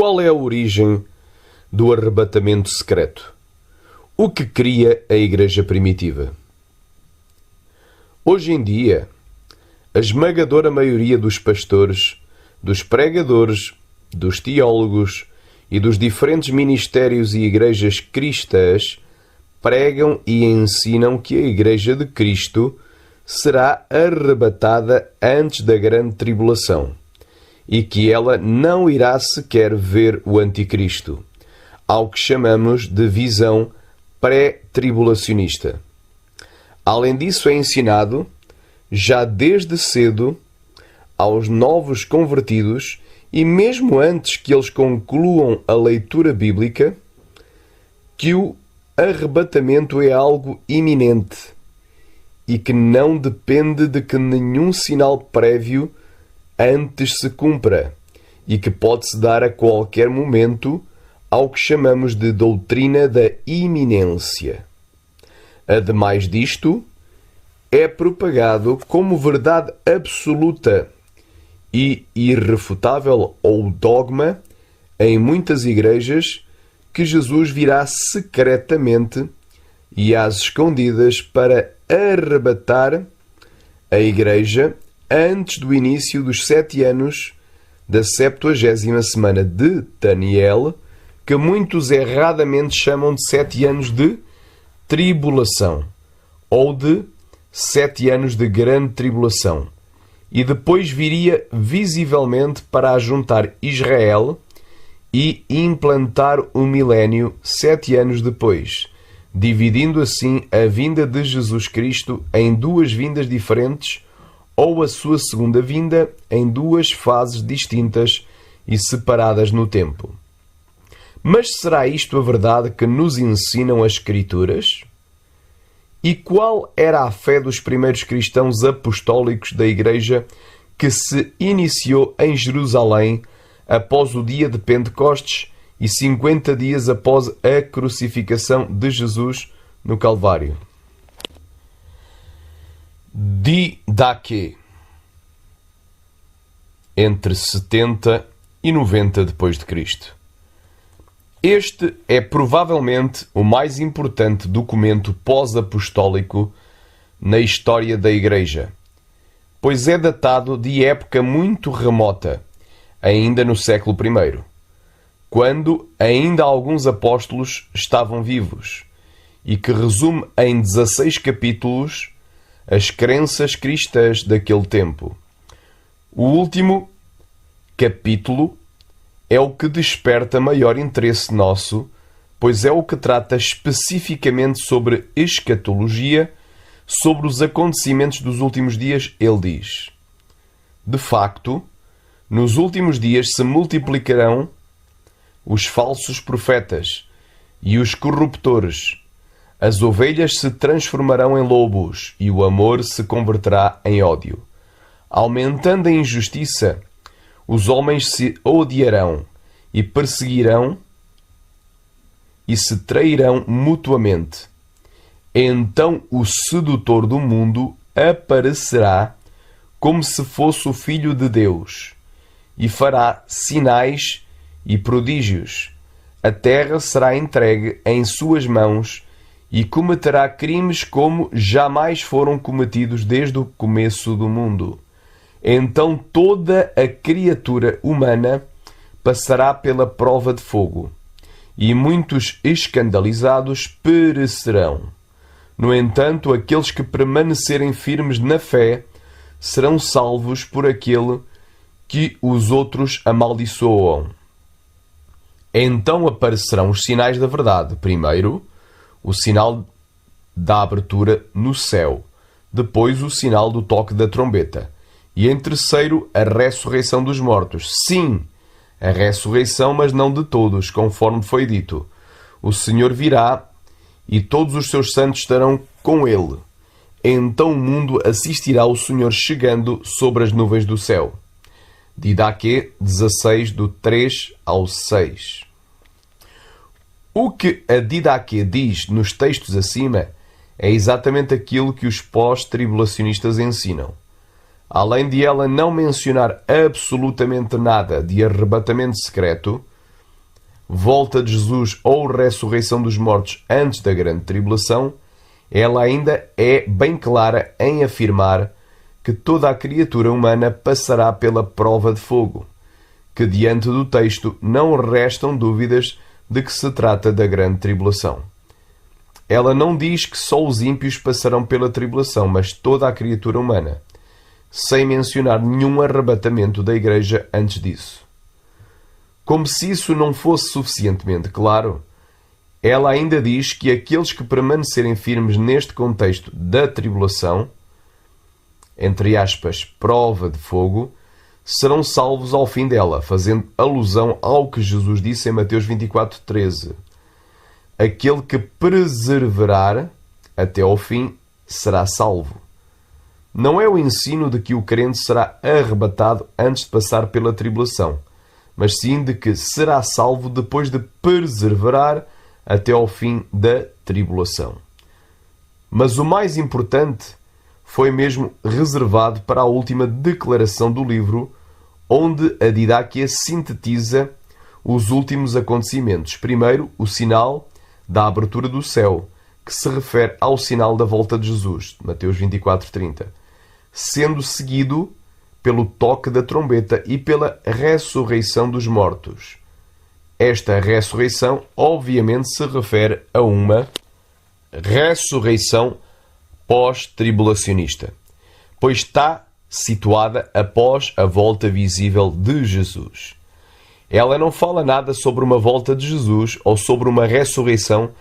qual é a origem do arrebatamento secreto? O que cria a Igreja primitiva? Hoje em dia, a esmagadora maioria dos pastores, dos pregadores, dos teólogos e dos diferentes ministérios e igrejas cristãs pregam e ensinam que a Igreja de Cristo será arrebatada antes da grande tribulação e que ela não irá sequer ver o Anticristo, ao que chamamos de visão pré-tribulacionista. Além disso, é ensinado, já desde cedo, aos novos convertidos e mesmo antes que eles concluam a leitura bíblica, que o arrebatamento é algo iminente e que não depende de que nenhum sinal prévio antes se cumpra e que pode-se dar a qualquer momento, ao que chamamos de doutrina da iminência. Ademais disto, é propagado como verdade absoluta e irrefutável ou dogma em muitas igrejas que Jesus virá secretamente e às escondidas para arrebatar a Igreja antes do início dos 7 anos da 70ª semana de Daniel, que muitos erradamente chamam de 7 anos de tribulação ou de 7 anos de grande tribulação, e depois viria visivelmente para ajuntar Israel e implantar o milénio 7 anos depois, dividindo assim a vinda de Jesus Cristo em 2 vindas diferentes ou a sua segunda vinda em 2 fases distintas e separadas no tempo. Mas será isto a verdade que nos ensinam as Escrituras? E qual era a fé dos primeiros cristãos apostólicos da Igreja que se iniciou em Jerusalém após o dia de Pentecostes e 50 dias após a crucificação de Jesus no Calvário? Didaquê, entre 70 e 90 depois de Cristo. Este é provavelmente o mais importante documento pós-apostólico na história da Igreja, pois é datado de época muito remota, ainda no século I, quando ainda alguns apóstolos estavam vivos, e que resume em 16 capítulos as crenças cristãs daquele tempo. O último capítulo é o que desperta maior interesse nosso, pois é o que trata especificamente sobre escatologia, sobre os acontecimentos dos últimos dias. Ele diz: de facto, nos últimos dias se multiplicarão os falsos profetas e os corruptores. As ovelhas se transformarão em lobos e o amor se converterá em ódio. Aumentando a injustiça, os homens se odiarão e perseguirão e se trairão mutuamente. Então o sedutor do mundo aparecerá como se fosse o Filho de Deus e fará sinais e prodígios. A terra será entregue em suas mãos e cometerá crimes como jamais foram cometidos desde o começo do mundo. Então toda a criatura humana passará pela prova de fogo, e muitos escandalizados perecerão. No entanto, aqueles que permanecerem firmes na fé serão salvos por aquele que os outros amaldiçoam. Então aparecerão os sinais da verdade. Primeiro, o sinal da abertura no céu. Depois, o sinal do toque da trombeta. E em terceiro, a ressurreição dos mortos. Sim, a ressurreição, mas não de todos, conforme foi dito. O Senhor virá e todos os seus santos estarão com ele. Então o mundo assistirá ao Senhor chegando sobre as nuvens do céu. Didaquê 16, do 3 ao 6. O que a Didaquê diz nos textos acima é exatamente aquilo que os pós-tribulacionistas ensinam. Além de ela não mencionar absolutamente nada de arrebatamento secreto, volta de Jesus ou ressurreição dos mortos antes da grande tribulação, ela ainda é bem clara em afirmar que toda a criatura humana passará pela prova de fogo, que diante do texto não restam dúvidas de que se trata da grande tribulação. Ela não diz que só os ímpios passarão pela tribulação, mas toda a criatura humana, sem mencionar nenhum arrebatamento da Igreja antes disso. Como se isso não fosse suficientemente claro, ela ainda diz que aqueles que permanecerem firmes neste contexto da tribulação, entre aspas, prova de fogo, serão salvos ao fim dela, fazendo alusão ao que Jesus disse em Mateus 24:13. Aquele que perseverar até ao fim será salvo. Não é o ensino de que o crente será arrebatado antes de passar pela tribulação, mas sim de que será salvo depois de perseverar até ao fim da tribulação. Mas o mais importante foi mesmo reservado para a última declaração do livro, onde a Didáquia sintetiza os últimos acontecimentos. Primeiro, o sinal da abertura do céu, que se refere ao sinal da volta de Jesus, Mateus 24:30, sendo seguido pelo toque da trombeta e pela ressurreição dos mortos. Esta ressurreição, obviamente, se refere a uma ressurreição pós-tribulacionista, pois está situada após a volta visível de Jesus. Ela não fala nada sobre uma volta de Jesus ou sobre uma ressurreição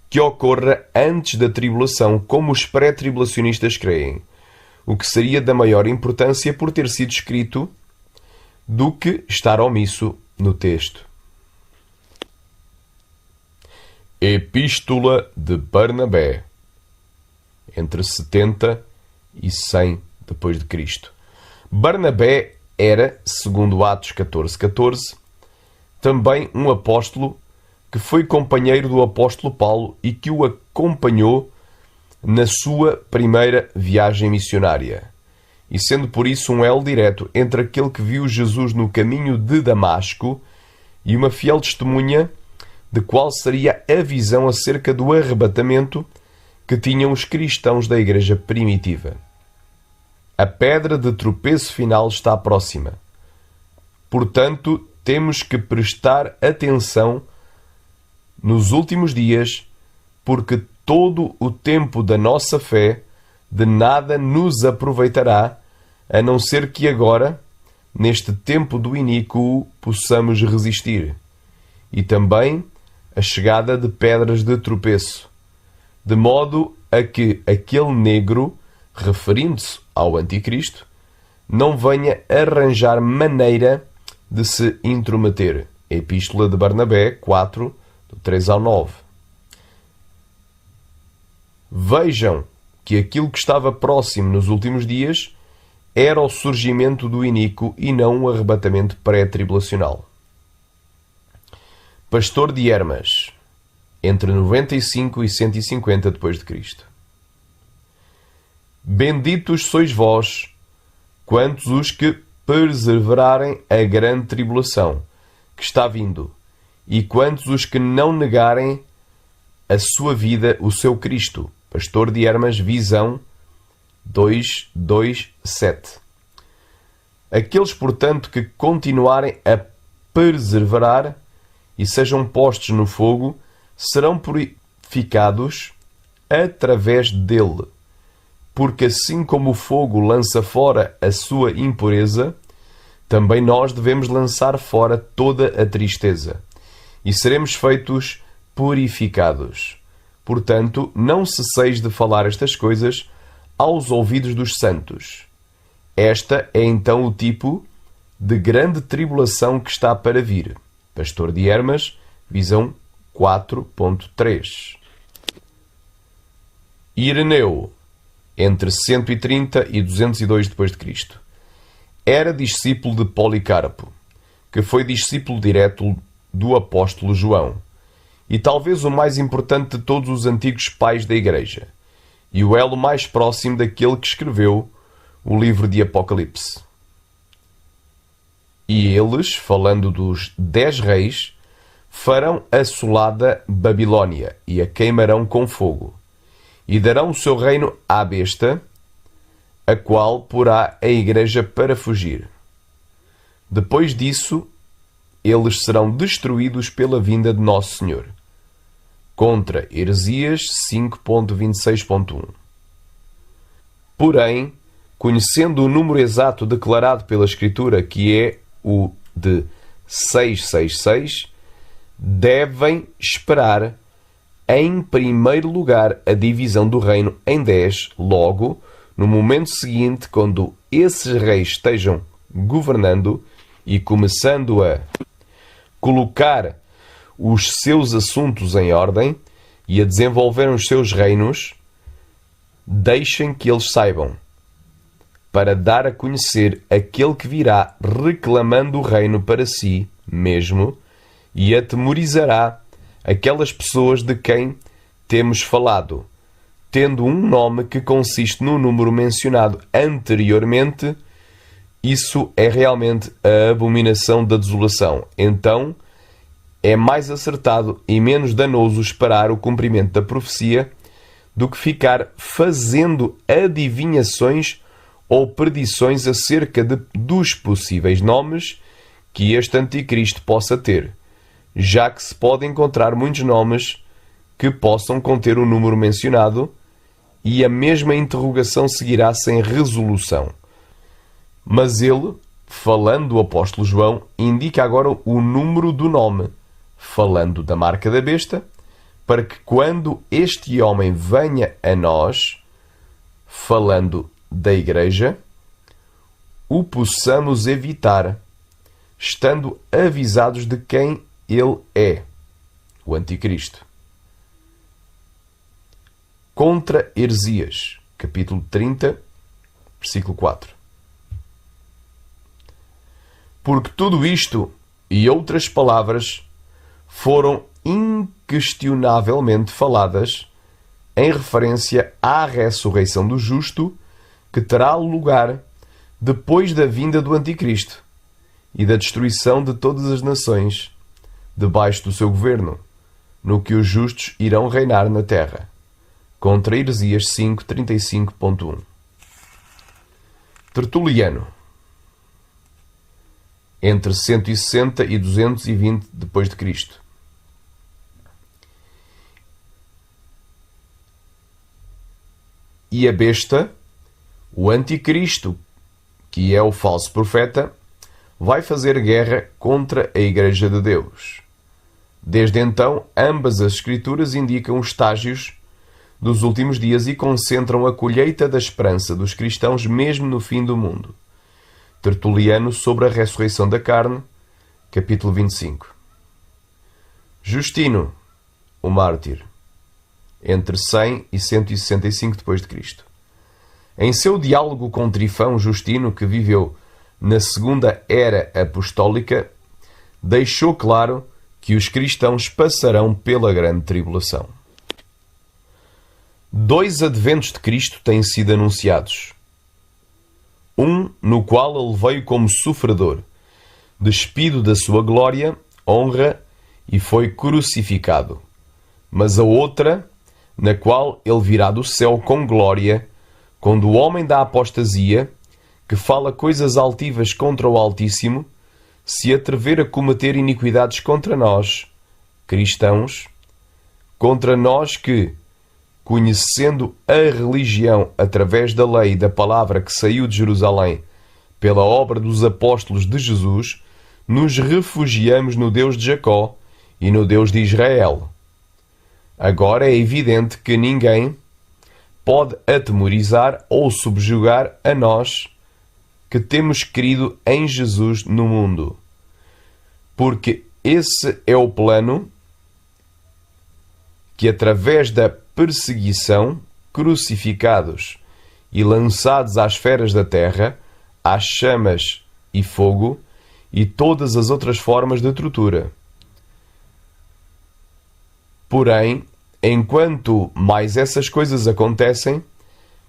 que ocorra antes da tribulação, como os pré-tribulacionistas creem, o que seria da maior importância por ter sido escrito do que estar omisso no texto. Epístola de Barnabé, entre 70 e 100 depois de Cristo. Barnabé era, segundo Atos 14:14, também um apóstolo que foi companheiro do apóstolo Paulo e que o acompanhou na sua primeira viagem missionária, e sendo por isso um elo direto entre aquele que viu Jesus no caminho de Damasco e uma fiel testemunha de qual seria a visão acerca do arrebatamento que tinham os cristãos da igreja primitiva. A pedra de tropeço final está próxima. Portanto, temos que prestar atenção nos últimos dias, porque todo o tempo da nossa fé de nada nos aproveitará, a não ser que agora, neste tempo do iníquo, possamos resistir. E também a chegada de pedras de tropeço, de modo a que aquele negro, referindo-se ao Anticristo, não venha arranjar maneira de se intrometer. Epístola de Barnabé 4, do 3 ao 9. Vejam que aquilo que estava próximo nos últimos dias era o surgimento do iníquo e não o arrebatamento pré-tribulacional. Pastor de Hermas, entre 95 e 150 depois de Cristo. Benditos sois vós, quantos os que perseverarem a grande tribulação que está vindo, e quantos os que não negarem a sua vida, o seu Cristo. Pastor de Hermas, Visão 2:2-7. Aqueles, portanto, que continuarem a perseverar e sejam postos no fogo, serão purificados através dele. Porque assim como o fogo lança fora a sua impureza, também nós devemos lançar fora toda a tristeza, e seremos feitos purificados. Portanto, não cesseis de falar estas coisas aos ouvidos dos santos. Esta é então o tipo de grande tribulação que está para vir. Pastor de Hermas, Visão 4.3. Ireneu, entre 130 e 202 depois de Cristo, era discípulo de Policarpo, que foi discípulo direto do apóstolo João, e talvez o mais importante de todos os antigos pais da Igreja, e o elo mais próximo daquele que escreveu o livro de Apocalipse. E eles, falando dos 10 reis, farão assolada Babilônia e a queimarão com fogo, e darão o seu reino à besta, a qual porá a igreja para fugir. Depois disso, eles serão destruídos pela vinda de Nosso Senhor. Contra Heresias 5.26.1. Porém, conhecendo o número exato declarado pela Escritura, que é o de 666, devem esperar, em primeiro lugar, a divisão do reino em 10, logo, no momento seguinte, quando esses reis estejam governando e começando a colocar os seus assuntos em ordem e a desenvolver os seus reinos, deixem que eles saibam, para dar a conhecer aquele que virá reclamando o reino para si mesmo e atemorizará aquelas pessoas de quem temos falado, tendo um nome que consiste no número mencionado anteriormente. Isso é realmente a abominação da desolação. Então, é mais acertado e menos danoso esperar o cumprimento da profecia do que ficar fazendo adivinhações ou predições acerca dos possíveis nomes que este anticristo possa ter, já que se pode encontrar muitos nomes que possam conter o número mencionado e a mesma interrogação seguirá sem resolução. Mas ele, falando do apóstolo João, indica agora o número do nome, falando da marca da besta, para que quando este homem venha a nós, falando da igreja, o possamos evitar, estando avisados de quem ele é, o anticristo. Contra Heresias, capítulo 30, versículo 4. Porque tudo isto e outras palavras foram inquestionavelmente faladas em referência à ressurreição do justo, que terá lugar depois da vinda do anticristo e da destruição de todas as nações debaixo do seu governo, no que os justos irão reinar na terra. Contra Heresias 5.35.1. Tertuliano, entre 160 e 220 depois de Cristo. E a besta, o anticristo, que é o falso profeta, vai fazer guerra contra a Igreja de Deus. Desde então, ambas as escrituras indicam os estágios dos últimos dias e concentram a colheita da esperança dos cristãos mesmo no fim do mundo. Tertuliano sobre a ressurreição da carne, capítulo 25. Justino, o mártir, entre 100 e 165 depois de Cristo. Em seu diálogo com Trifão, Justino, que viveu na segunda era apostólica, deixou claro que os cristãos passarão pela grande tribulação. 2 adventos de Cristo têm sido anunciados. Um no qual ele veio como sofredor, despido da sua glória, honra e foi crucificado. Mas a outra, na qual ele virá do céu com glória, quando o homem da apostasia, que fala coisas altivas contra o Altíssimo, se atrever a cometer iniquidades contra nós, cristãos, contra nós que, conhecendo a religião através da lei e da palavra que saiu de Jerusalém pela obra dos apóstolos de Jesus, nos refugiamos no Deus de Jacó e no Deus de Israel. Agora é evidente que ninguém pode atemorizar ou subjugar a nós que temos crido em Jesus no mundo, porque esse é o plano que, através da perseguição, crucificados e lançados às feras da terra, às chamas e fogo e todas as outras formas de tortura. Porém, enquanto mais essas coisas acontecem,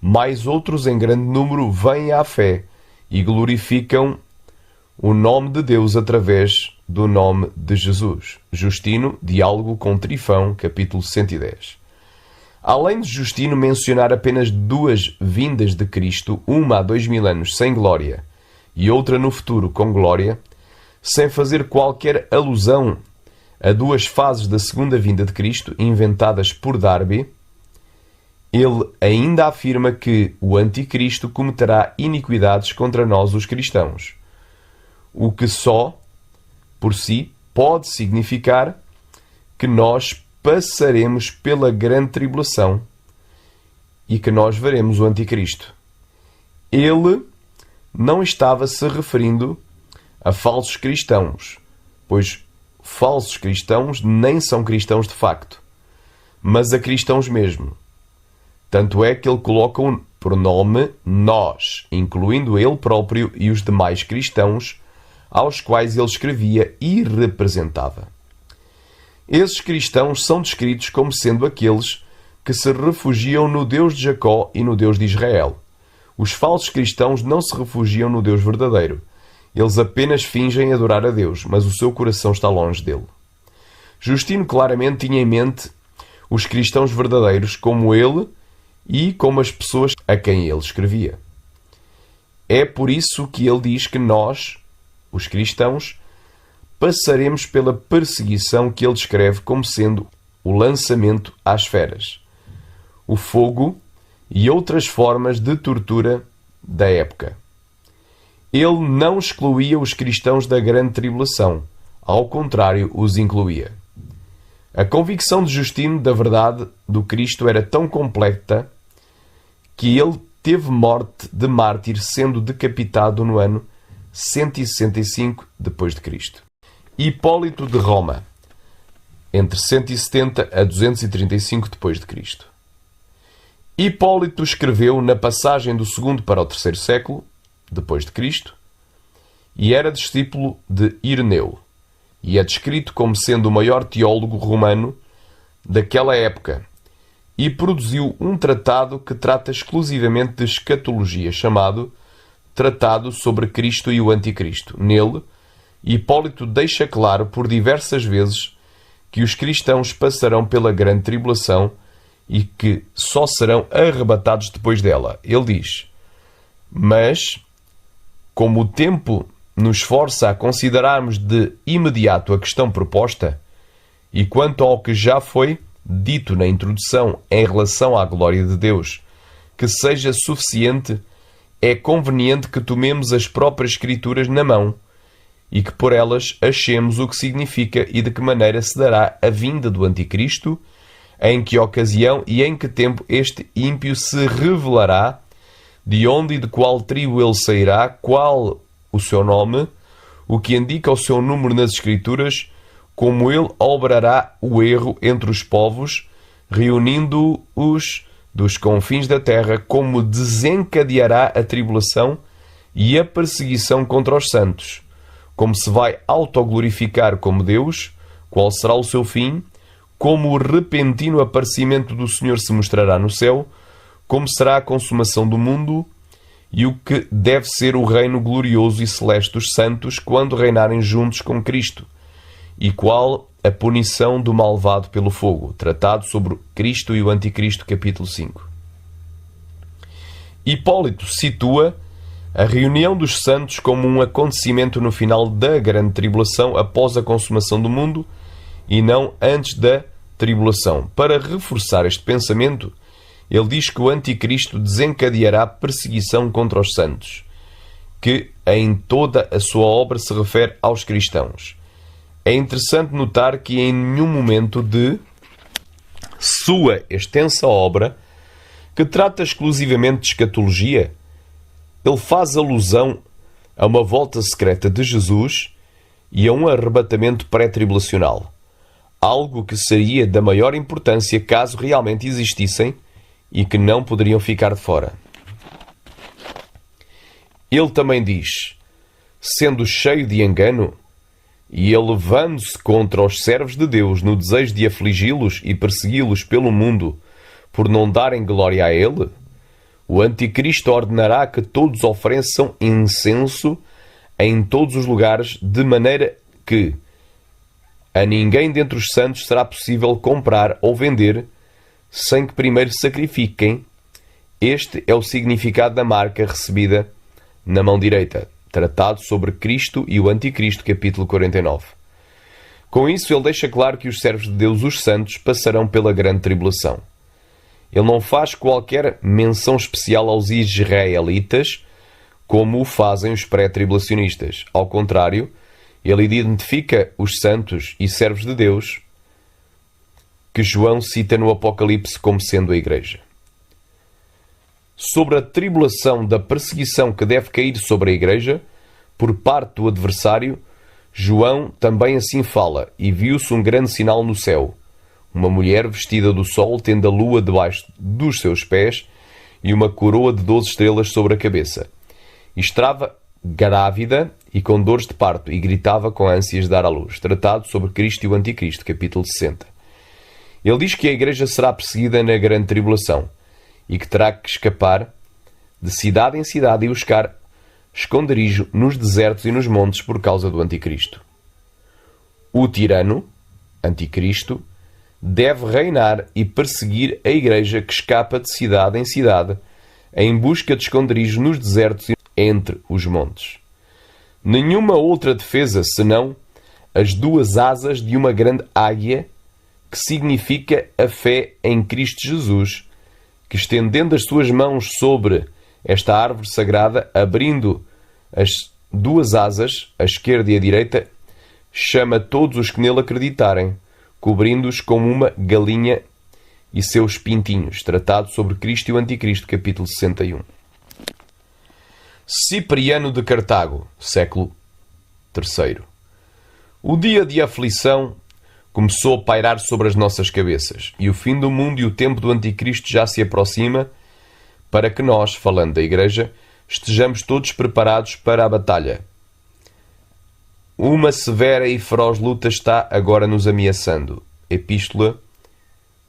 mais outros em grande número vêm à fé e glorificam o nome de Deus através do nome de Jesus. Justino, Diálogo com Trifão, capítulo 110. Além de Justino mencionar apenas duas vindas de Cristo, uma há 2000 anos sem glória e outra no futuro com glória, sem fazer qualquer alusão a duas fases da segunda vinda de Cristo inventadas por Darby, ele ainda afirma que o Anticristo cometerá iniquidades contra nós, os cristãos, o que só, por si, pode significar que nós passaremos pela grande tribulação e que nós veremos o Anticristo. Ele não estava se referindo a falsos cristãos, pois falsos cristãos nem são cristãos de facto, mas a cristãos mesmo. Tanto é que ele coloca o pronome nós, incluindo ele próprio e os demais cristãos aos quais ele escrevia e representava. Esses cristãos são descritos como sendo aqueles que se refugiam no Deus de Jacó e no Deus de Israel. Os falsos cristãos não se refugiam no Deus verdadeiro. Eles apenas fingem adorar a Deus, mas o seu coração está longe dele. Justino claramente tinha em mente os cristãos verdadeiros como ele e como as pessoas a quem ele escrevia. É por isso que ele diz que nós, os cristãos, passaremos pela perseguição que ele descreve como sendo o lançamento às feras, o fogo e outras formas de tortura da época. Ele não excluía os cristãos da grande tribulação, ao contrário, os incluía. A convicção de Justino da verdade do Cristo era tão completa que ele teve morte de mártir, sendo decapitado no ano 165 depois de Cristo. Hipólito de Roma, entre 170 a 235 depois de Cristo. Hipólito escreveu na passagem do segundo para o terceiro século depois de Cristo e era discípulo de Ireneu e é descrito como sendo o maior teólogo romano daquela época e produziu um tratado que trata exclusivamente de escatologia, chamado Tratado sobre Cristo e o Anticristo. Nele, Hipólito deixa claro por diversas vezes que os cristãos passarão pela grande tribulação e que só serão arrebatados depois dela. Ele diz: mas, como o tempo nos força a considerarmos de imediato a questão proposta, e quanto ao que já foi dito na introdução em relação à glória de Deus, que seja suficiente, é conveniente que tomemos as próprias Escrituras na mão e que por elas achemos o que significa e de que maneira se dará a vinda do Anticristo, em que ocasião e em que tempo este ímpio se revelará, de onde e de qual tribo ele sairá, qual o seu nome, o que indica o seu número nas Escrituras, como ele obrará o erro entre os povos, reunindo-os dos confins da terra, como desencadeará a tribulação e a perseguição contra os santos, como se vai autoglorificar como Deus, qual será o seu fim, como o repentino aparecimento do Senhor se mostrará no céu, como será a consumação do mundo e o que deve ser o reino glorioso e celeste dos santos quando reinarem juntos com Cristo, e qual a punição do malvado pelo fogo. Tratado sobre Cristo e o Anticristo, capítulo 5. Hipólito situa a reunião dos santos como um acontecimento no final da grande tribulação após a consumação do mundo e não antes da tribulação. Para reforçar este pensamento, ele diz que o Anticristo desencadeará perseguição contra os santos, que em toda a sua obra se refere aos cristãos. É interessante notar que em nenhum momento de sua extensa obra, que trata exclusivamente de escatologia, ele faz alusão a uma volta secreta de Jesus e a um arrebatamento pré-tribulacional, algo que seria da maior importância caso realmente existissem e que não poderiam ficar de fora. Ele também diz: sendo cheio de engano e elevando-se contra os servos de Deus no desejo de afligi-los e persegui-los pelo mundo por não darem glória a Ele, o Anticristo ordenará que todos ofereçam incenso em todos os lugares, de maneira que a ninguém dentre os santos será possível comprar ou vender sem que primeiro sacrifiquem. Este é o significado da marca recebida na mão direita. Tratado sobre Cristo e o Anticristo, capítulo 49. Com isso, ele deixa claro que os servos de Deus, os santos, passarão pela grande tribulação. Ele não faz qualquer menção especial aos israelitas, como o fazem os pré-tribulacionistas. Ao contrário, ele identifica os santos e servos de Deus que João cita no Apocalipse como sendo a Igreja. Sobre a tribulação da perseguição que deve cair sobre a Igreja, por parte do adversário, João também assim fala, e viu-se um grande sinal no céu, uma mulher vestida do sol, tendo a lua debaixo dos seus pés e uma coroa de 12 estrelas sobre a cabeça. E estava grávida e com dores de parto, e gritava com ânsias de dar à luz. Tratado sobre Cristo e o Anticristo, capítulo 60. Ele diz que a Igreja será perseguida na grande tribulação e que terá que escapar de cidade em cidade e buscar esconderijo nos desertos e nos montes por causa do Anticristo. O tirano, Anticristo, deve reinar e perseguir a Igreja que escapa de cidade em cidade em busca de esconderijo nos desertos e entre os montes. Nenhuma outra defesa senão as duas asas de uma grande águia, que significa a fé em Cristo Jesus, que estendendo as suas mãos sobre esta árvore sagrada, abrindo as duas asas, a esquerda e a direita, chama todos os que nele acreditarem, cobrindo-os como uma galinha e seus pintinhos. Tratado sobre Cristo e o Anticristo, capítulo 61. Cipriano de Cartago, século III. O dia de aflição começou a pairar sobre as nossas cabeças, e o fim do mundo e o tempo do Anticristo já se aproxima, para que nós, falando da Igreja, estejamos todos preparados para a batalha. Uma severa e feroz luta está agora nos ameaçando. Epístola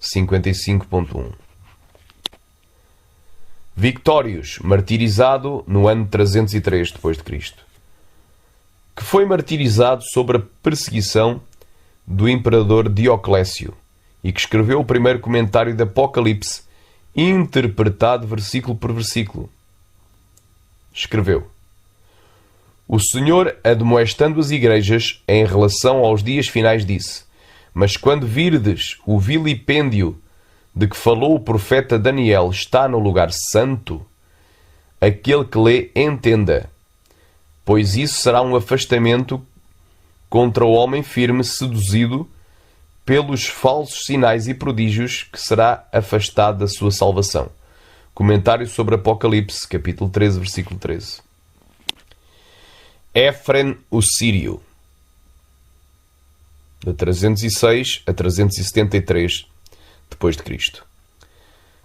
55.1. Victórios, martirizado no ano 303 d.C., que foi martirizado sobre a perseguição do imperador Dioclécio e que escreveu o primeiro comentário do Apocalipse, interpretado versículo por versículo. Escreveu: O Senhor, admoestando as igrejas em relação aos dias finais, disse: Mas quando virdes o vilipêndio de que falou o profeta Daniel está no lugar santo, aquele que lê entenda, pois isso será um afastamento contra o homem firme, seduzido pelos falsos sinais e prodígios, que será afastado da sua salvação. Comentário sobre Apocalipse, capítulo 13, versículo 13. Éfren o Sírio, de 306 a 373 d.C.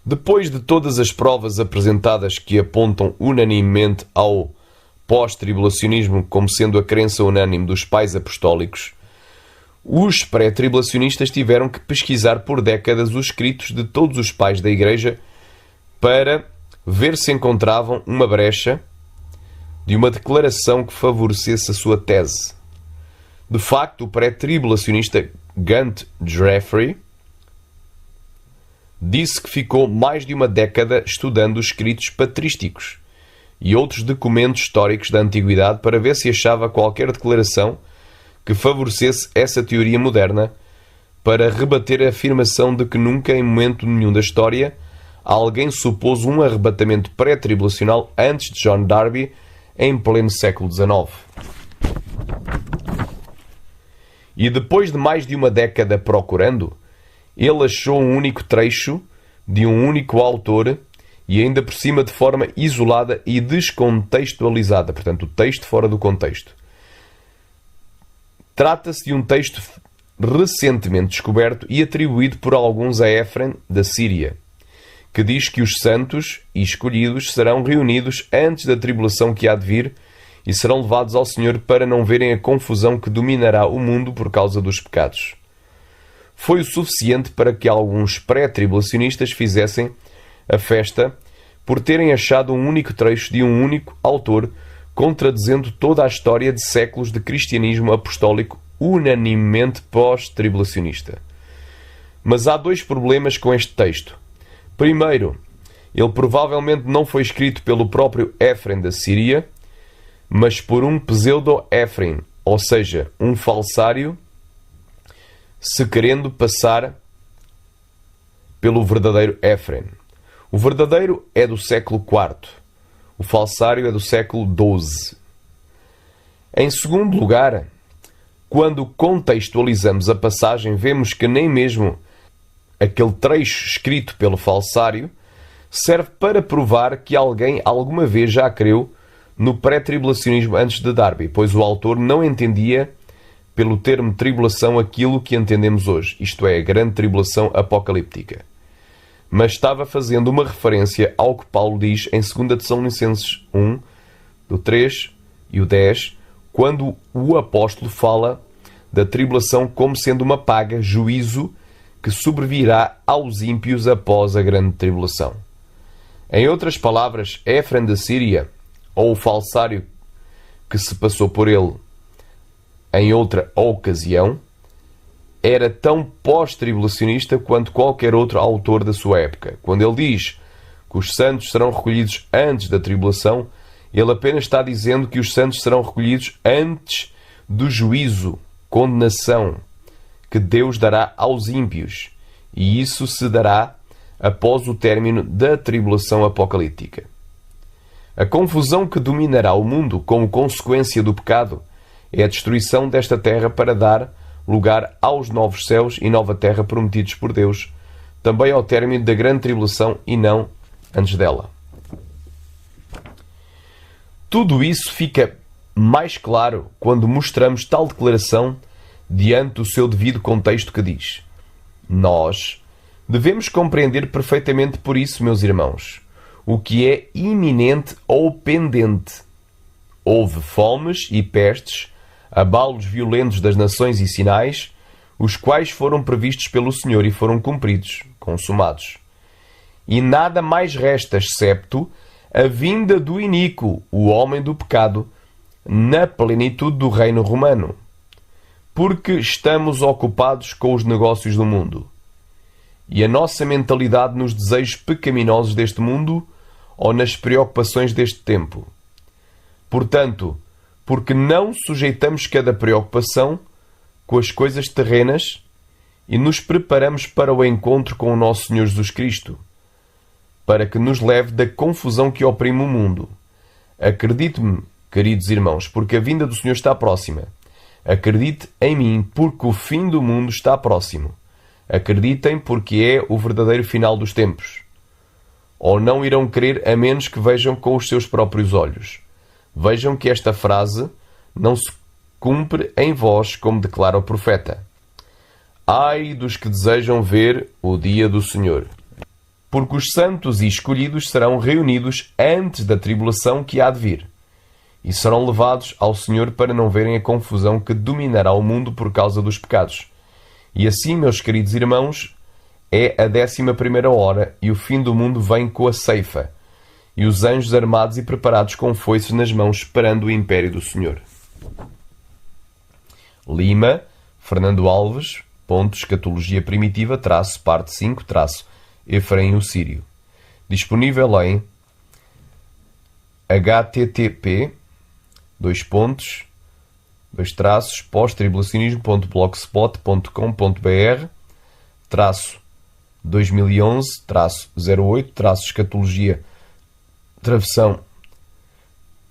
Depois de todas as provas apresentadas que apontam unanimemente ao pós-tribulacionismo como sendo a crença unânime dos pais apostólicos, os pré-tribulacionistas tiveram que pesquisar por décadas os escritos de todos os pais da Igreja para ver se encontravam uma brecha de uma declaração que favorecesse a sua tese. De facto, o pré-tribulacionista Gunt Jeffrey disse que ficou mais de uma década estudando os escritos patrísticos e outros documentos históricos da Antiguidade para ver se achava qualquer declaração que favorecesse essa teoria moderna, para rebater a afirmação de que nunca, em momento nenhum da história, alguém supôs um arrebatamento pré-tribulacional antes de John Darby, em pleno século XIX. E depois de mais de uma década procurando, ele achou um único trecho de um único autor, e ainda por cima de forma isolada e descontextualizada, portanto o texto fora do contexto. Trata-se de um texto recentemente descoberto e atribuído por alguns a Éfren da Síria, que diz que os santos e escolhidos serão reunidos antes da tribulação que há de vir e serão levados ao Senhor para não verem a confusão que dominará o mundo por causa dos pecados. Foi o suficiente para que alguns pré-tribulacionistas fizessem a festa por terem achado um único trecho de um único autor, contradizendo toda a história de séculos de cristianismo apostólico unanimemente pós-tribulacionista. Mas há dois problemas com este texto. Primeiro, ele provavelmente não foi escrito pelo próprio Éfrem da Síria, mas por um pseudo-Éfrem, ou seja, um falsário, se querendo passar pelo verdadeiro Éfrem. O verdadeiro é do século IV. O falsário é do século XII. Em segundo lugar, quando contextualizamos a passagem, vemos que nem mesmo aquele trecho escrito pelo falsário serve para provar que alguém alguma vez já creu no pré-tribulacionismo antes de Darby, pois o autor não entendia pelo termo tribulação aquilo que entendemos hoje, isto é, a grande tribulação apocalíptica. Mas estava fazendo uma referência ao que Paulo diz em 2 Tessalonicenses 1, do 3 e o 10, quando o apóstolo fala da tribulação como sendo uma paga, juízo, que sobrevirá aos ímpios após a grande tribulação. Em outras palavras, Éfrem da Síria, ou o falsário que se passou por ele em outra ocasião, era tão pós-tribulacionista quanto qualquer outro autor da sua época. Quando ele diz que os santos serão recolhidos antes da tribulação, ele apenas está dizendo que os santos serão recolhidos antes do juízo, condenação, que Deus dará aos ímpios. E isso se dará após o término da tribulação apocalíptica. A confusão que dominará o mundo como consequência do pecado é a destruição desta terra para dar lugar aos novos céus e nova terra prometidos por Deus, também ao término da grande tribulação e não antes dela. Tudo isso fica mais claro quando mostramos tal declaração diante do seu devido contexto que diz: nós devemos compreender perfeitamente por isso, meus irmãos, o que é iminente ou pendente. Houve fomes e pestes, abalos violentos das nações e sinais, os quais foram previstos pelo Senhor e foram cumpridos, consumados. E nada mais resta, excepto a vinda do iníquo, o homem do pecado, na plenitude do reino romano. Porque estamos ocupados com os negócios do mundo. E a nossa mentalidade nos desejos pecaminosos deste mundo ou nas preocupações deste tempo. Portanto, porque não sujeitamos cada preocupação com as coisas terrenas e nos preparamos para o encontro com o nosso Senhor Jesus Cristo, para que nos leve da confusão que oprime o mundo. Acredite-me, queridos irmãos, porque a vinda do Senhor está próxima. Acredite em mim, porque o fim do mundo está próximo. Acreditem, porque é o verdadeiro final dos tempos. Ou não irão crer a menos que vejam com os seus próprios olhos. Vejam que esta frase não se cumpre em vós, como declara o profeta. Ai dos que desejam ver o dia do Senhor. Porque os santos e escolhidos serão reunidos antes da tribulação que há de vir, e serão levados ao Senhor para não verem a confusão que dominará o mundo por causa dos pecados. E assim, meus queridos irmãos, é a 11ª hora, e o fim do mundo vem com a ceifa, e os anjos armados e preparados com foices nas mãos, esperando o império do Senhor. Lima, Fernando Alves, Escatologia Primitiva, parte 5, Efraim o Sírio. Disponível em http://postribulacionismo.blogspot.com.br 2011-08 Escatologia Travessão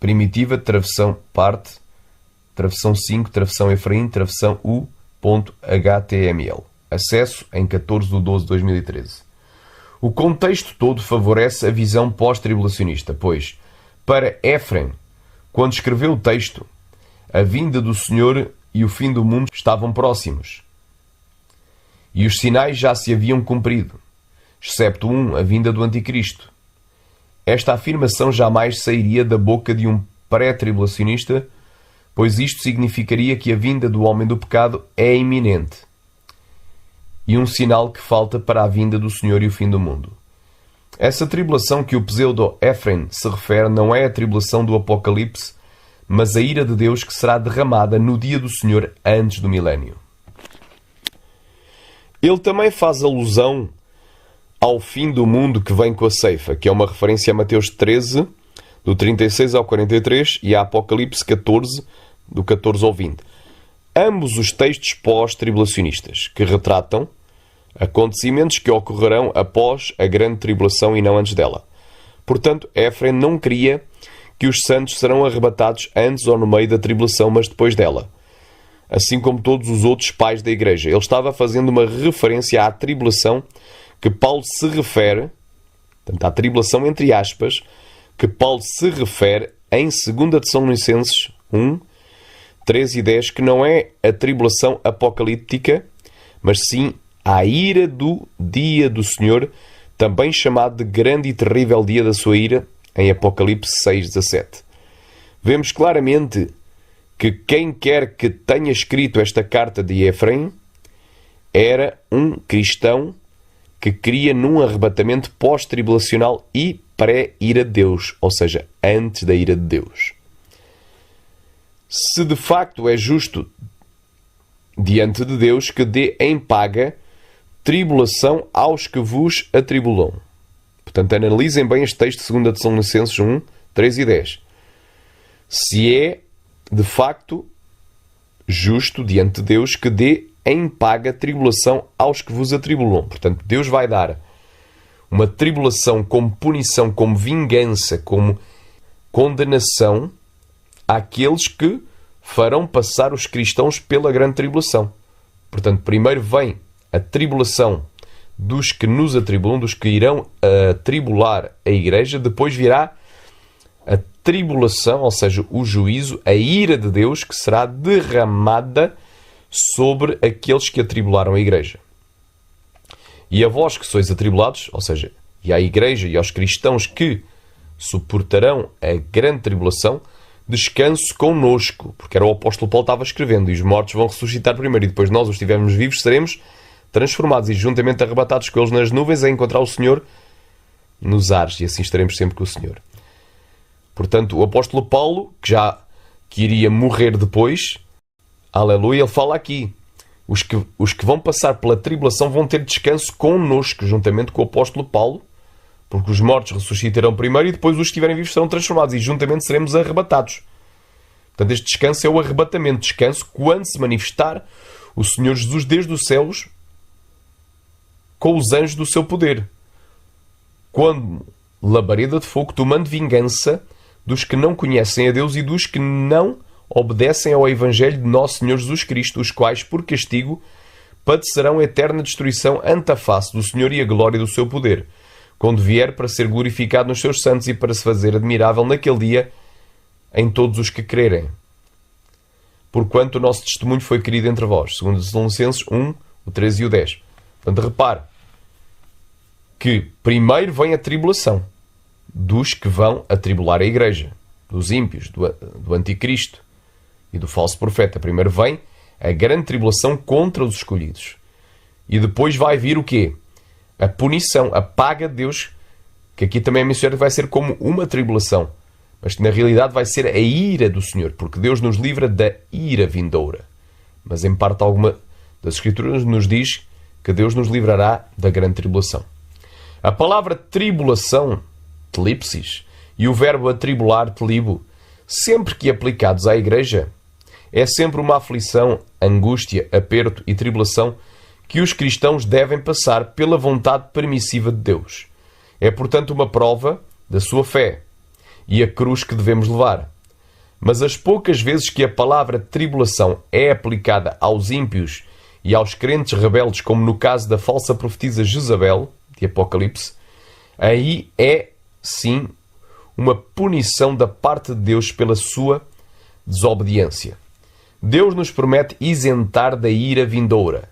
Primitiva parte 5 Efraim U.html. Acesso em 14/12/2013. O contexto todo favorece a visão pós-tribulacionista, pois, para Éfrem, quando escreveu o texto, a vinda do Senhor e o fim do mundo estavam próximos. E os sinais já se haviam cumprido, excepto a vinda do Anticristo. Esta afirmação jamais sairia da boca de um pré-tribulacionista, pois isto significaria que a vinda do homem do pecado é iminente. E um sinal que falta para a vinda do Senhor e o fim do mundo. Essa tribulação que o pseudo-Éfrem se refere não é a tribulação do Apocalipse, mas a ira de Deus que será derramada no dia do Senhor antes do milénio. Ele também faz alusão ao fim do mundo que vem com a ceifa, que é uma referência a Mateus 13, do 36 ao 43, e a Apocalipse 14, do 14 ao 20. Ambos os textos pós-tribulacionistas, que retratam acontecimentos que ocorrerão após a grande tribulação e não antes dela. Portanto, Éfrem não cria que os santos serão arrebatados antes ou no meio da tribulação, mas depois dela. Assim como todos os outros pais da igreja. Ele estava fazendo uma referência à tribulação que Paulo se refere, portanto, à tribulação entre aspas, que Paulo se refere em 2 Tessalonicenses 1, 13 e 10, que não é a tribulação apocalíptica, mas sim a ira do dia do Senhor, também chamado de grande e terrível dia da sua ira, em Apocalipse 6, 17. Vemos claramente que quem quer que tenha escrito esta carta de Éfrem era um cristão que cria num arrebatamento pós-tribulacional e pré-ira de Deus, ou seja, antes da ira de Deus. Se de facto é justo diante de Deus que dê em paga tribulação aos que vos atribulam. Portanto, analisem bem este texto de 2 Tessalonicenses 1, 3 e 10. Se é, de facto, justo diante de Deus que dê em paga tribulação aos que vos atribulam. Portanto, Deus vai dar uma tribulação como punição, como vingança, como condenação àqueles que farão passar os cristãos pela grande tribulação. Portanto, primeiro vem a tribulação dos que nos atribulam, dos que irão atribular a igreja, depois virá a tribulação, ou seja, o juízo, a ira de Deus que será derramada sobre aqueles que atribularam a igreja. E a vós que sois atribulados, ou seja, e à igreja e aos cristãos que suportarão a grande tribulação, descanso connosco, porque era o apóstolo Paulo que estava escrevendo, e os mortos vão ressuscitar primeiro, e depois nós, os que estivermos vivos, seremos transformados e juntamente arrebatados com eles nas nuvens a encontrar o Senhor nos ares, e assim estaremos sempre com o Senhor. Portanto, o apóstolo Paulo, que iria morrer depois, aleluia, ele fala aqui, os que vão passar pela tribulação vão ter descanso connosco, juntamente com o apóstolo Paulo, porque os mortos ressuscitarão primeiro e depois os que estiverem vivos serão transformados e juntamente seremos arrebatados. Portanto, este descanso é o arrebatamento, descanso quando se manifestar o Senhor Jesus desde os céus com os anjos do seu poder. Quando labareda de fogo tomando vingança dos que não conhecem a Deus e dos que não obedecem ao Evangelho de nosso Senhor Jesus Cristo, os quais, por castigo, padecerão eterna destruição ante a face do Senhor e a glória do seu poder, quando vier para ser glorificado nos seus santos e para se fazer admirável naquele dia em todos os que crerem. Porquanto o nosso testemunho foi querido entre vós, segundo Tessalonicenses 1, o 13 e o 10. Portanto, repare que primeiro vem a tribulação dos que vão atribular a igreja, dos ímpios, do anticristo e do falso profeta. Primeiro vem a grande tribulação contra os escolhidos. E depois vai vir o quê? A punição, a paga de Deus, que aqui também é mencionado que vai ser como uma tribulação, mas que na realidade vai ser a ira do Senhor, porque Deus nos livra da ira vindoura. Mas em parte alguma das Escrituras nos diz que Deus nos livrará da grande tribulação. A palavra tribulação, telipsis, e o verbo atribular, telibo, sempre que aplicados à igreja, é sempre uma aflição, angústia, aperto e tribulação que os cristãos devem passar pela vontade permissiva de Deus. É, portanto, uma prova da sua fé e a cruz que devemos levar. Mas as poucas vezes que a palavra tribulação é aplicada aos ímpios e aos crentes rebeldes, como no caso da falsa profetisa Jezabel, de Apocalipse, aí é, sim, uma punição da parte de Deus pela sua desobediência. Deus nos promete isentar da ira vindoura,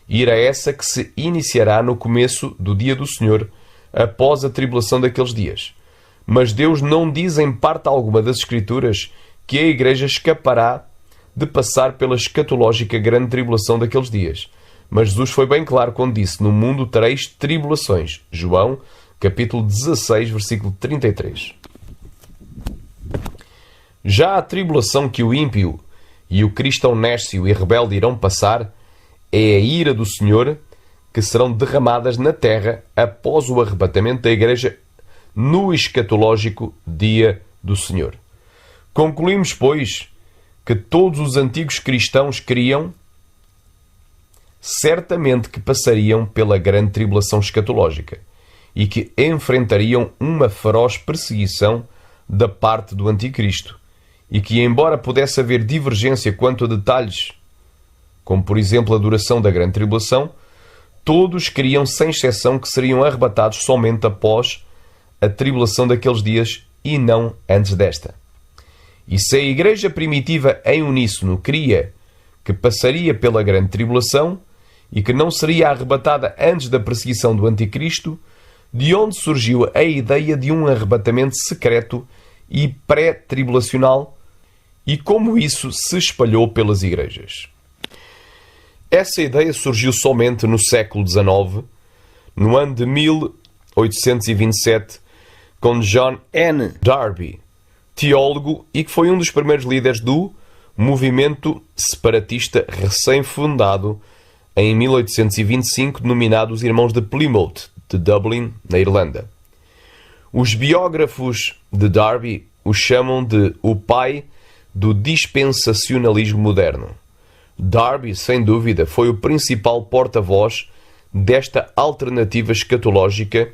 ira essa que se iniciará no começo do dia do Senhor, após a tribulação daqueles dias. Mas Deus não diz em parte alguma das Escrituras que a Igreja escapará de passar pela escatológica grande tribulação daqueles dias. Mas Jesus foi bem claro quando disse: no mundo tereis tribulações. João, capítulo 16, versículo 33. Já a tribulação que o ímpio e o cristão néscio e rebelde irão passar é a ira do Senhor, que serão derramadas na terra após o arrebatamento da Igreja no escatológico dia do Senhor. Concluímos, pois, que todos os antigos cristãos criam certamente que passariam pela grande tribulação escatológica e que enfrentariam uma feroz perseguição da parte do anticristo, e que, embora pudesse haver divergência quanto a detalhes, como por exemplo a duração da grande tribulação, todos criam sem exceção que seriam arrebatados somente após a tribulação daqueles dias e não antes desta. E se a igreja primitiva em uníssono cria que passaria pela grande tribulação e que não seria arrebatada antes da perseguição do anticristo, de onde surgiu a ideia de um arrebatamento secreto e pré-tribulacional, e como isso se espalhou pelas igrejas? Essa ideia surgiu somente no século XIX, no ano de 1827, com John N. Darby, teólogo e que foi um dos primeiros líderes do movimento separatista recém-fundado em 1825, denominado os Irmãos de Plymouth, de Dublin, na Irlanda. Os biógrafos de Darby o chamam de o pai do dispensacionalismo moderno. Darby, sem dúvida, foi o principal porta-voz desta alternativa escatológica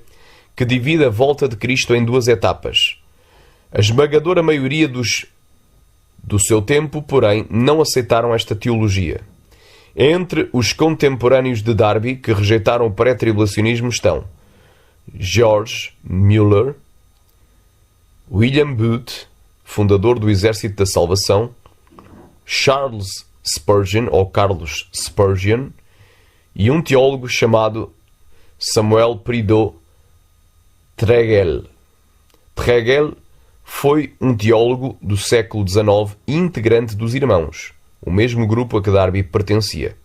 que divide a volta de Cristo em duas etapas. A esmagadora maioria do seu tempo, porém, não aceitaram esta teologia. Entre os contemporâneos de Darby que rejeitaram o pré-tribulacionismo estão George Mueller, William Booth, fundador do Exército da Salvação, Charles Spurgeon, ou Carlos Spurgeon, e um teólogo chamado Samuel Prideaux Tregel. Tregel foi um teólogo do século XIX integrante dos Irmãos, o mesmo grupo a que Darby pertencia.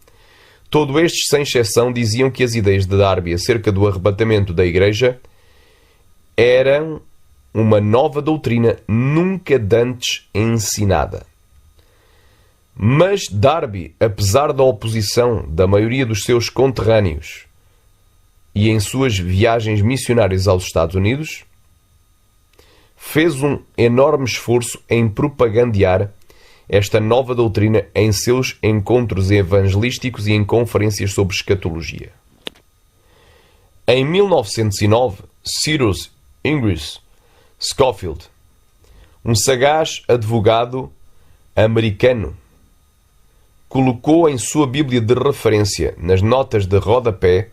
Todos estes, sem exceção, diziam que as ideias de Darby acerca do arrebatamento da Igreja eram uma nova doutrina nunca dantes ensinada. Mas Darby, apesar da oposição da maioria dos seus conterrâneos e em suas viagens missionárias aos Estados Unidos, fez um enorme esforço em propagandear esta nova doutrina em seus encontros evangelísticos e em conferências sobre escatologia. Em 1909, Cyrus Ingress Scofield, um sagaz advogado americano, colocou em sua Bíblia de referência, nas notas de rodapé,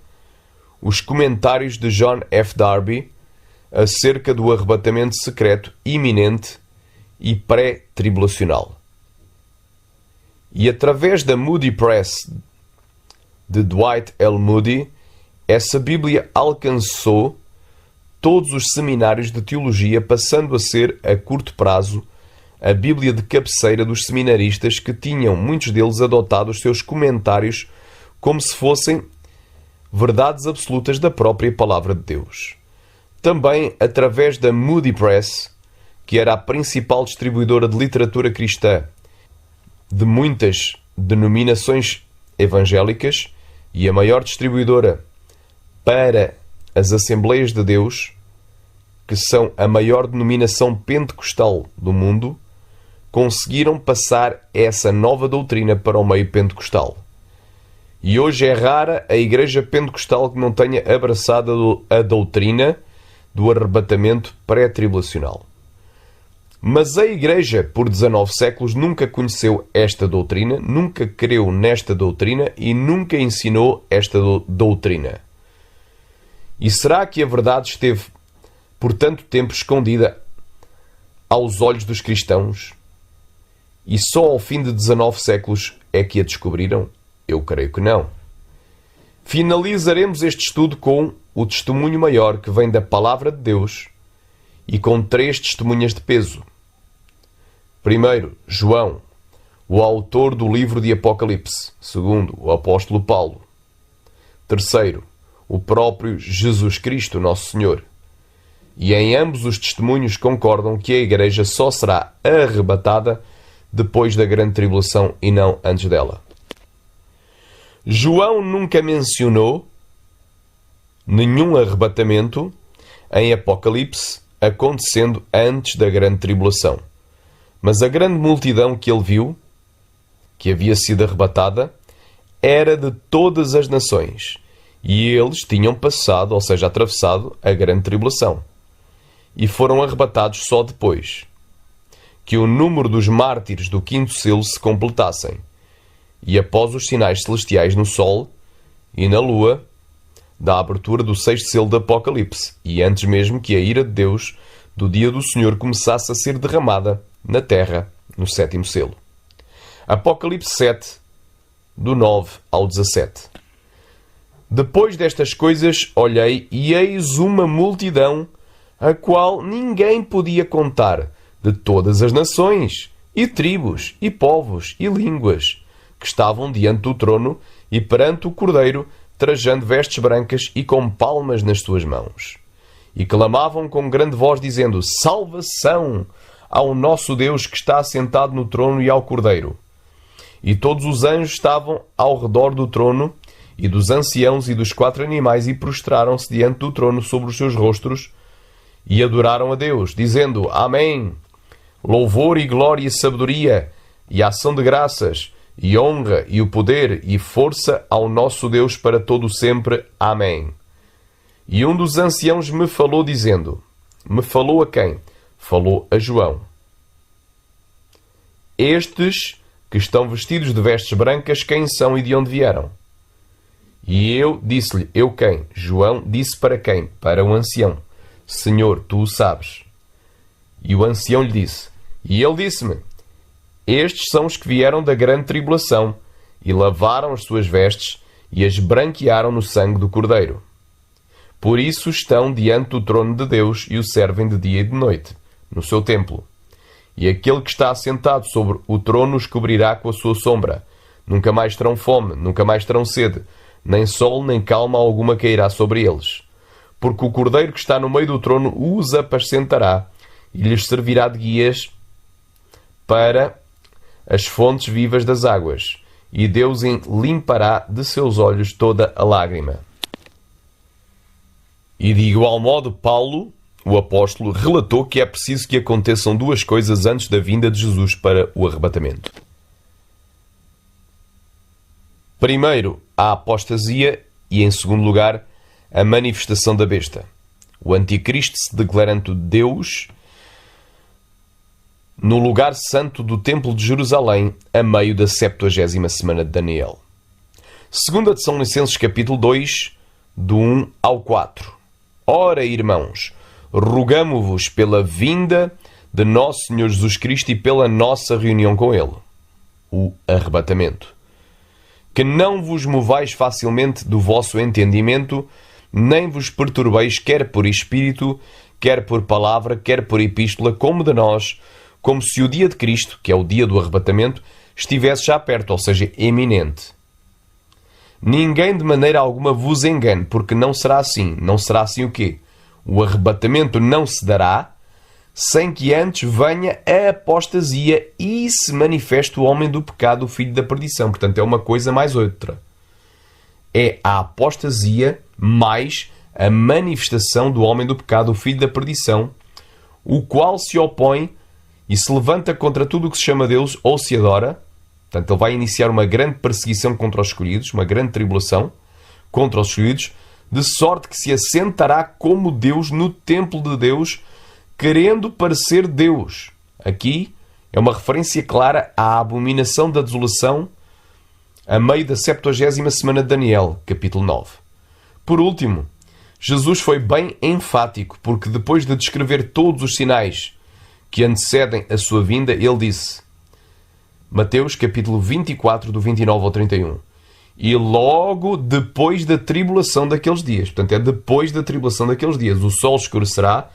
os comentários de John F. Darby acerca do arrebatamento secreto iminente e pré-tribulacional. E através da Moody Press de Dwight L. Moody, essa Bíblia alcançou todos os seminários de teologia, passando a ser, a curto prazo, a Bíblia de cabeceira dos seminaristas, que tinham, muitos deles, adotado os seus comentários como se fossem verdades absolutas da própria Palavra de Deus. Também através da Moody Press, que era a principal distribuidora de literatura cristã de muitas denominações evangélicas e a maior distribuidora para as Assembleias de Deus, que são a maior denominação pentecostal do mundo, conseguiram passar essa nova doutrina para o meio pentecostal. E hoje é rara a igreja pentecostal que não tenha abraçado a doutrina do arrebatamento pré-tribulacional. Mas a igreja, por 19 séculos, nunca conheceu esta doutrina, nunca creu nesta doutrina e nunca ensinou esta doutrina. E será que a verdade esteve por tanto tempo escondida aos olhos dos cristãos e só ao fim de 19 séculos é que a descobriram? Eu creio que não. Finalizaremos este estudo com o testemunho maior que vem da Palavra de Deus e com 3 testemunhas de peso. Primeiro, João, o autor do livro de Apocalipse. Segundo, o apóstolo Paulo. Terceiro, o próprio Jesus Cristo, nosso Senhor. E em ambos os testemunhos concordam que a Igreja só será arrebatada depois da grande tribulação e não antes dela. João nunca mencionou nenhum arrebatamento em Apocalipse acontecendo antes da grande tribulação. Mas a grande multidão que ele viu, que havia sido arrebatada, era de todas as nações. E eles tinham passado, ou seja, atravessado a grande tribulação. E foram arrebatados só depois que o número dos mártires do quinto selo se completassem, e após os sinais celestiais no sol e na lua, da abertura do sexto selo do Apocalipse, e antes mesmo que a ira de Deus do dia do Senhor começasse a ser derramada na terra no sétimo selo. Apocalipse 7, do 9 ao 17. Depois destas coisas olhei, e eis uma multidão, a qual ninguém podia contar, de todas as nações, e tribos, e povos, e línguas, que estavam diante do trono e perante o Cordeiro, trajando vestes brancas e com palmas nas suas mãos. E clamavam com grande voz, dizendo: Salvação ao nosso Deus que está assentado no trono e ao Cordeiro. E todos os anjos estavam ao redor do trono, e dos anciãos e dos 4 animais, e prostraram-se diante do trono sobre os seus rostos, e adoraram a Deus, dizendo: Amém. Louvor e glória e sabedoria, e ação de graças, e honra, e o poder, e força ao nosso Deus para todo sempre. Amém. E um dos anciãos me falou, dizendo... Me falou a quem? Falou a João. Estes que estão vestidos de vestes brancas, quem são e de onde vieram? E eu disse-lhe: Eu quem? João disse para quem? Para o ancião: Senhor, tu o sabes. E o ancião lhe disse, e ele disse-me: Estes são os que vieram da grande tribulação, e lavaram as suas vestes, e as branquearam no sangue do Cordeiro. Por isso estão diante do trono de Deus, e o servem de dia e de noite, no seu templo. E aquele que está assentado sobre o trono os cobrirá com a sua sombra. Nunca mais terão fome, nunca mais terão sede, nem sol, nem calma alguma cairá sobre eles. Porque o Cordeiro que está no meio do trono os apacentará, e lhes servirá de guias para as fontes vivas das águas, e Deus limpará de seus olhos toda a lágrima. E de igual modo, Paulo, o apóstolo, relatou que é preciso que aconteçam 2 coisas antes da vinda de Jesus para o arrebatamento. Primeiro, a apostasia e, em segundo lugar, a manifestação da besta. O anticristo se declarando Deus no lugar santo do templo de Jerusalém, a meio da 70ª semana de Daniel. Segundo a Tessalonicenses capítulo 2, do 1 ao 4. Ora, irmãos, rogamo-vos pela vinda de nosso Senhor Jesus Cristo e pela nossa reunião com Ele, o arrebatamento, que não vos movais facilmente do vosso entendimento, nem vos perturbeis quer por espírito, quer por palavra, quer por epístola, como de nós, como se o dia de Cristo, que é o dia do arrebatamento, estivesse já perto, ou seja, eminente. Ninguém de maneira alguma vos engane, porque não será assim. Não será assim o quê? O arrebatamento não se dará sem que antes venha a apostasia e se manifeste o homem do pecado, o filho da perdição. Portanto, é uma coisa mais outra. É a apostasia mais a manifestação do homem do pecado, o filho da perdição, o qual se opõe e se levanta contra tudo o que se chama Deus ou se adora. Portanto, ele vai iniciar uma grande perseguição contra os escolhidos, uma grande tribulação contra os escolhidos, de sorte que se assentará como Deus no templo de Deus, querendo parecer Deus. Aqui é uma referência clara à abominação da desolação a meio da 70ª semana de Daniel, capítulo 9. Por último, Jesus foi bem enfático, porque depois de descrever todos os sinais que antecedem a sua vinda, ele disse, Mateus capítulo 24, do 29 ao 31, e logo depois da tribulação daqueles dias, portanto é depois da tribulação daqueles dias, o sol escurecerá,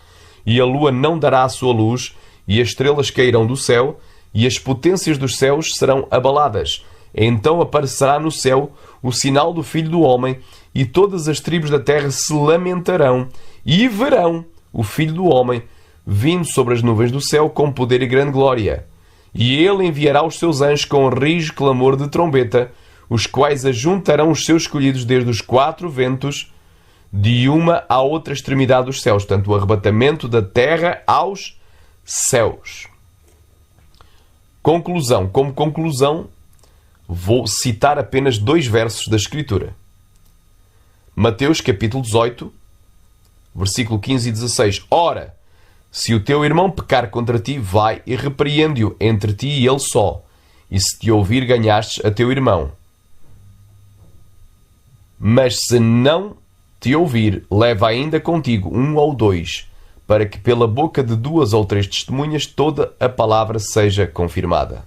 e a lua não dará a sua luz, e as estrelas cairão do céu, e as potências dos céus serão abaladas. Então aparecerá no céu o sinal do Filho do Homem, e todas as tribos da terra se lamentarão, e verão o Filho do Homem, vindo sobre as nuvens do céu com poder e grande glória. E ele enviará os seus anjos com rijo clamor de trombeta, os quais ajuntarão os seus escolhidos desde os quatro ventos, de uma à outra extremidade dos céus. Portanto, o arrebatamento da terra aos céus. Conclusão. Como conclusão, vou citar apenas 2 versos da Escritura. Mateus capítulo 18, versículo 15 e 16. Ora, se o teu irmão pecar contra ti, vai e repreende-o entre ti e ele só. E se te ouvir, ganhastes a teu irmão. Mas se não te ouvir, leva ainda contigo 1 ou 2, para que pela boca de 2 ou 3 testemunhas toda a palavra seja confirmada.